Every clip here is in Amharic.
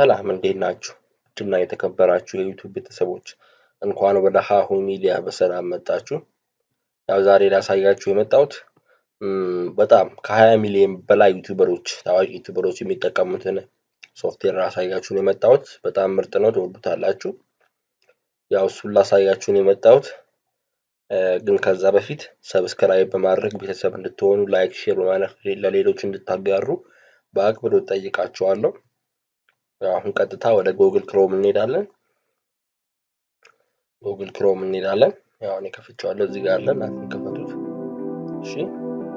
ሰላም እንዴት ናችሁ? ውድና የተከበራችሁ የዩቲዩብ ቤተሰቦች እንኳን ወደ ሃሁ ሚዲያ በሰላም መጣችሁ። ያው ዛሬ ላሳያችሁ የመጣሁት በጣም ከ20 ሚሊዮን በላይ ዩቱበሮች ታዋቂ ዩቱበሮች የሚጠቀሙትን ሶፍትዌር ላሳያችሁ ነው የመጣሁት። በጣም ምርጥ ነው፣ ትወዱታላችሁ። ያው እሱን ላሳያችሁ ነው የመጣሁት። ግን ከዛ በፊት ሰብስክራይብ በማድረግ ቤተሰብ እንድትሆኑ፣ ላይክ፣ ሼር በማድረግ ለሌሎች እንድታጋሩ በአክብሮት ጠይቃችኋለሁ። አሁን ቀጥታ ወደ ጉግል ክሮም እንሄዳለን። ያው እኔ ከፍቼዋለሁ፣ እዚህ ጋር አለ ማለት ከፈቱት። እሺ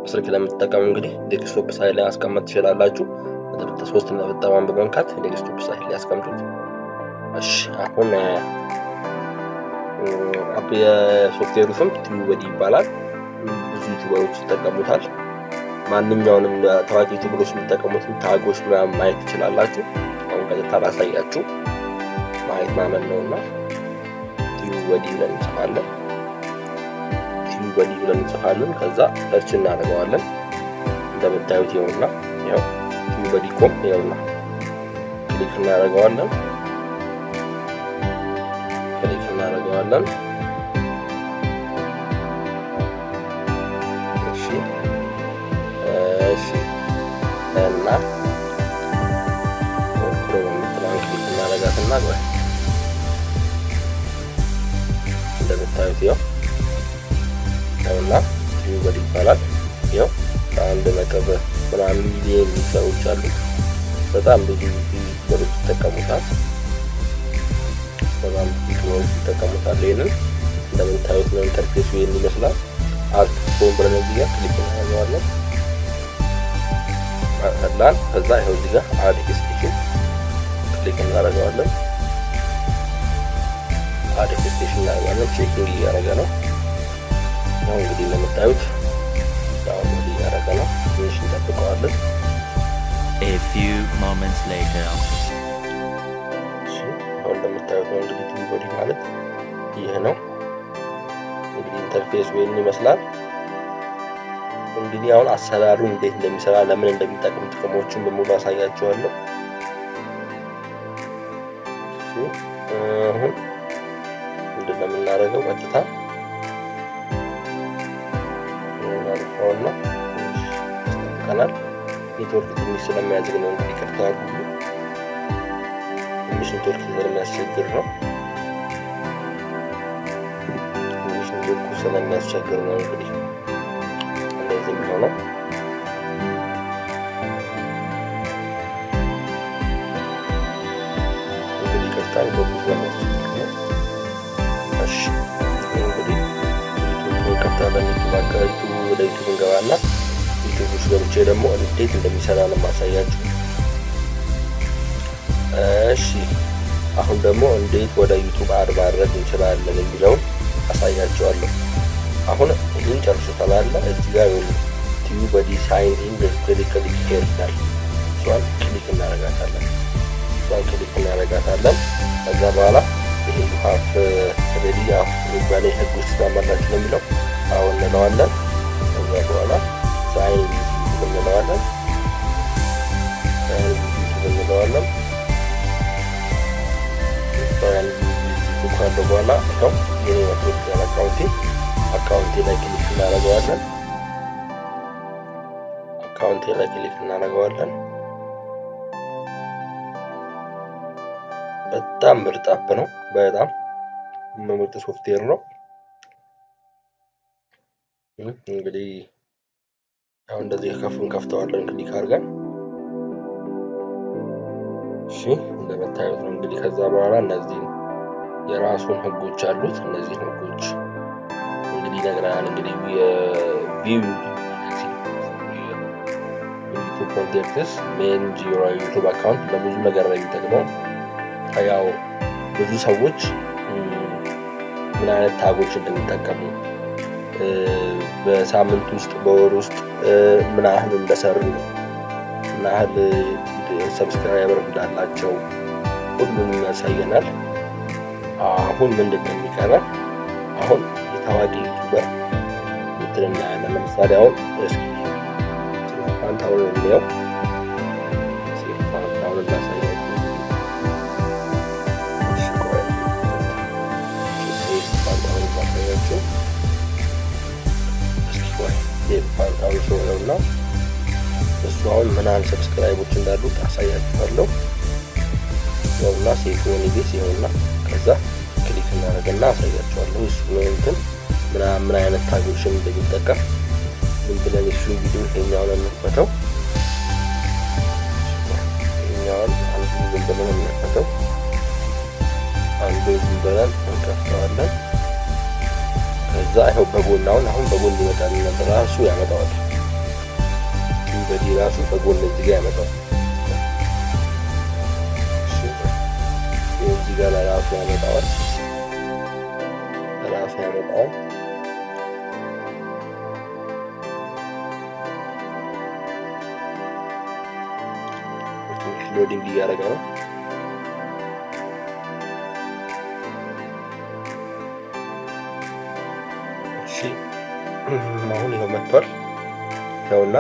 በስልክ ለምትጠቀሙ እንግዲህ ዴስክቶፕ ሳይት ላይ ማስቀመጥ ትችላላችሁ። ነጥብ 3 ነጥብን በመንካት ዴስክቶፕ ሳይት ላይ ያስቀምጡት። እሺ አሁን የሶፍትዌሩ ስም ዩቱበዲ ይባላል። ብዙ ዩቱበሮች ይጠቀሙታል። ማንኛውንም ታዋቂ ዩቱበሮች የሚጠቀሙትን ታጎች ምናምን ማየት ትችላላችሁ። አሁን ቀጥታ ላሳያችሁ። ማየት ማመን ነውና ዩቱበዲ ብለን እንጽፋለን። ከዛ ሰርች እናደርገዋለን። እንደምታዩት ይኸውና፣ ያው ዩቱበዲ ኮም ይኸውና፣ ክሊክ እናደርገዋለን። እሺ እና እናደርጋትና እንደምታዩት ይኸውና ዩቱበዲ ይባላል። ይኸው አንድ ነጥብ ምናምን ሚሊዮን ሰዎች አሉ። በጣም ብዙ ዩቱበሮች ይጠቀሙታል። ይሄንን እንደምታዩት ነው። ኢንተርፌሱ ይሄን ይመስላል። አልት ፎም ብለን እዚህ ጋር ክሊክ እናደርጋለን። ከዛ ይኸው እዚህ ጋር አድ ኤክስቴንሽን ክሊክ እናደርጋለን። አድ ኤክስቴንሽን እናደርጋለን። ቼኪንግ እያደረገ ነው። ያው እንግዲህ እንደምታዩት ዳውንሎድ እያደረገ ነው። ትንሽ እንጠብቀዋለን። A few moments later እንደምታዩት ነው እንግዲህ ዩቱበዲ ማለት ይሄ ነው። እንግዲህ ኢንተርፌስ ወይን ይመስላል። እንግዲህ አሁን አሰራሩ እንዴት እንደሚሰራ ለምን እንደሚጠቅም ጥቅሞቹን በሙሉ አሳያችኋለሁ። አሁን እንደምን እናደርገው ቀጥታ እናልፈውና ካናል ኔትወርክ ትንሽ ስለሚያዝግ ነው እንግዲህ ከፍታ አድርጉ። ትንሽ ኔትወርክ ስለሚያስቸግር ነው እንግዲህ እንደዚህ የሚሆነው። እንግዲህ ቀጥታ በብዙ እሺ እንግዲህ ዩቱብ ቀጥታ ለዩቱብ አካባቢ ወደ ዩቱብ እንገባና ዩቱብ ውስጥ ገብቼ ደግሞ እንዴት እንደሚሰራ ነው ማሳያችሁ። እሺ አሁን ደግሞ እንዴት ወደ ዩቱብ አድ ማድረግ እንችላለን የሚለውን አሳያችኋለሁ። አሁን ይሄን ጨርሱታል አለ እዚህ ጋር ዩቱበዲ ሳይን ኢን ክሊክ ይላል። እሷን ክሊክ እናደርጋታለን። ከዛ በኋላ ይሄ ዩሃፍ ሬዲ አፍ በላይ ህግ ውስጥ ተማራችሁ ነው የሚለው አሁን እንለዋለን። ከዛ በኋላ ሳይን እንለዋለን። ካለ በኋላ ነው የኔ ወጥቶ አካውንቴ ላይ ክሊክ እናደርጋለን። በጣም ምርጥ አፕ ነው። በጣም ምርጥ ሶፍትዌር ነው። እንግዲህ አሁን እንደዚህ ከፍተዋለን ክሊክ አድርገን እሺ እንደምታዩት ነው እንግዲህ ከዛ በኋላ እነዚህ የራሱን ህጎች አሉት። እነዚህ ህጎች እንግዲህ ይነግረናል። እንግዲህ የቪው ዩቱብ ኮንቴንትስ ሜንጅ ዩቱብ አካውንት ለብዙ ነገር ላይ የሚጠቅመው ያው ብዙ ሰዎች ምን አይነት ታጎች እንደሚጠቀሙ በሳምንት ውስጥ በወር ውስጥ ምን ያህል እንደሰሩ ምን ያህል ሰብስክራይበር እንዳላቸው ሁሉንም ያሳየናል። አሁን ምንድነው የሚቀረው? አሁን የታዋቂ ዩቱበር እንትና ለምሳሌ አሁን እስኪ ፋንታውን ነው ሲፋንታውን ላሳያችሁ። ያህል ሰብስክራይቦች እንዳሉት አሳያችኋለሁ። ያውና ሴፎን ይቤስ ይሆንና ከዛ ክሊክ እናደርግና አሳያችኋለሁ። እሱ እንትን ምን አይነት ታጎችን እንደሚጠቀም ምን ብለን እሱ ቪዲዮ ይሄኛውን እንፈተው። ይሄኛውን አንዱ ዝም ብለን እንፈተው። አንዱ ዝም ብለን እንከፍተዋለን። ከዛ ይሄው በጎናውን አሁን በጎን ይመጣልና ራሱ ያመጣዋል። በዚህ ራሱ በጎን እዚህ ጋር ያመጣዋል። እዚህ ጋር ራሱ ያመጣዋል። ሎዲንግ እያደረገ ነው። እሺ አሁን ይሄው መጥቷል። ያውና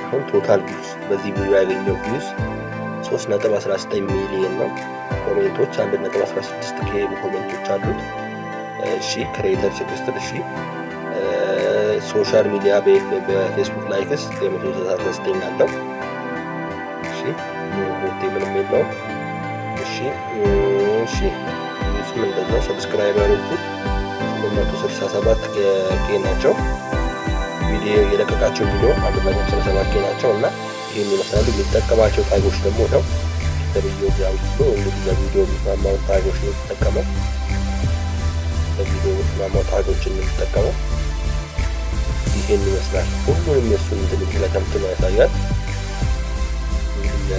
አሁን ቶታል ቪውስ በዚህ ቪዲዮ ያገኘው ቪውስ 3.19 ሚሊዮን ነው። ኮሜንቶች 1.16 ኬ ኮሜንቶች አሉት። እሺ ክሬተር 6000 ሶሻል ሚዲያ በፌስቡክ ላይክስ 139 አለው። እሺ ምንም የለው። እሺ እሱም እንደዛው ሰብስክራይበሮቹ 167 ኬ ናቸው። ቪዲዮ የለቀቃቸው ቪዲዮ 167 ኬ ናቸው እና ይሄን ይመስላል። የሚጠቀማቸው ታጎች ደግሞ ነው ለቪዲዮ ያውጡ እንግዲህ ለቪዲዮ የሚስማማው ታጎች ነው የሚጠቀመው። ለቪዲዮ የሚስማማው ታጎችን ነው የሚጠቀመው። ይሄን ይመስላል። ሁሉንም የሱን እንትን ለተምትሎ ያሳያል።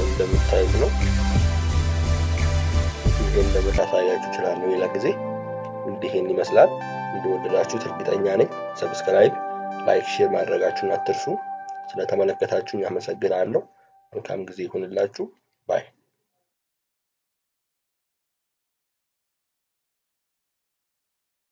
እንደምታዩት ነው። ይሄን እንደምታሳያችሁ ይችላል ሌላ ጊዜ። ይሄን ይመስላል። እንደወደዳችሁት እርግጠኛ ነኝ። ሰብስክራይብ፣ ላይክ፣ ሼር ማድረጋችሁን አትርሱ። ስለተመለከታችሁኝ አመሰግናለሁ። መልካም ጊዜ ይሁንላችሁ። ባይ